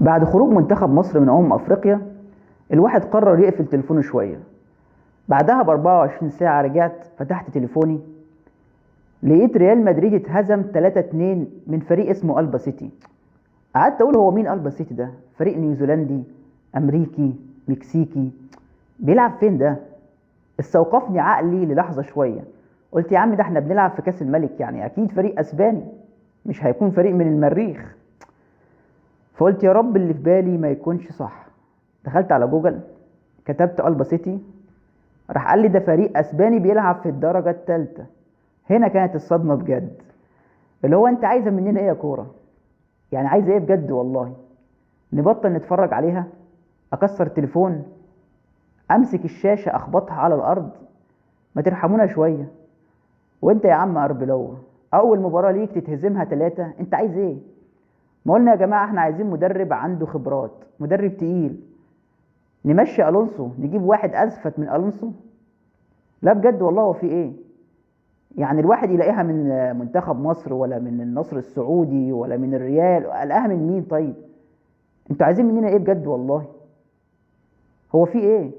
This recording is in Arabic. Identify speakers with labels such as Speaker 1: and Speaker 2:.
Speaker 1: بعد خروج منتخب مصر من افريقيا، الواحد قرر يقفل تليفونه شويه. بعدها ب 24 ساعه رجعت فتحت تليفوني، لقيت ريال مدريد اتهزم 3-2 من فريق اسمه البا سيتي. قعدت اقول هو مين البا سيتي ده؟ فريق نيوزيلندي، امريكي، مكسيكي، بيلعب فين ده؟ استوقفني عقلي للحظه شويه. قلت يا عم ده احنا بنلعب في كاس الملك، يعني اكيد فريق اسباني، مش هيكون فريق من المريخ. فقلت يا رب اللي في بالي ما يكونش صح. دخلت على جوجل، كتبت البا سيتي، راح قال لي ده فريق اسباني بيلعب في الدرجه الثالثه. هنا كانت الصدمه بجد. اللي هو انت عايزه مننا ايه يا كوره؟ يعني عايزه ايه بجد والله؟ نبطل نتفرج عليها؟ اكسر التليفون؟ امسك الشاشه اخبطها على الارض؟ ما ترحمونا شويه. وانت يا عم اربلوه، اول مباراه ليك تتهزمها ثلاثة، انت عايز ايه؟ ما قلنا يا جماعه احنا عايزين مدرب عنده خبرات، مدرب تقيل. نمشي الونسو نجيب واحد ازفت من الونسو؟ لا بجد والله، هو في ايه؟ يعني الواحد يلاقيها من منتخب مصر ولا من النصر السعودي ولا من الريال؟ قلقاها من مين طيب؟ انتوا عايزين مننا ايه بجد والله؟ هو في ايه؟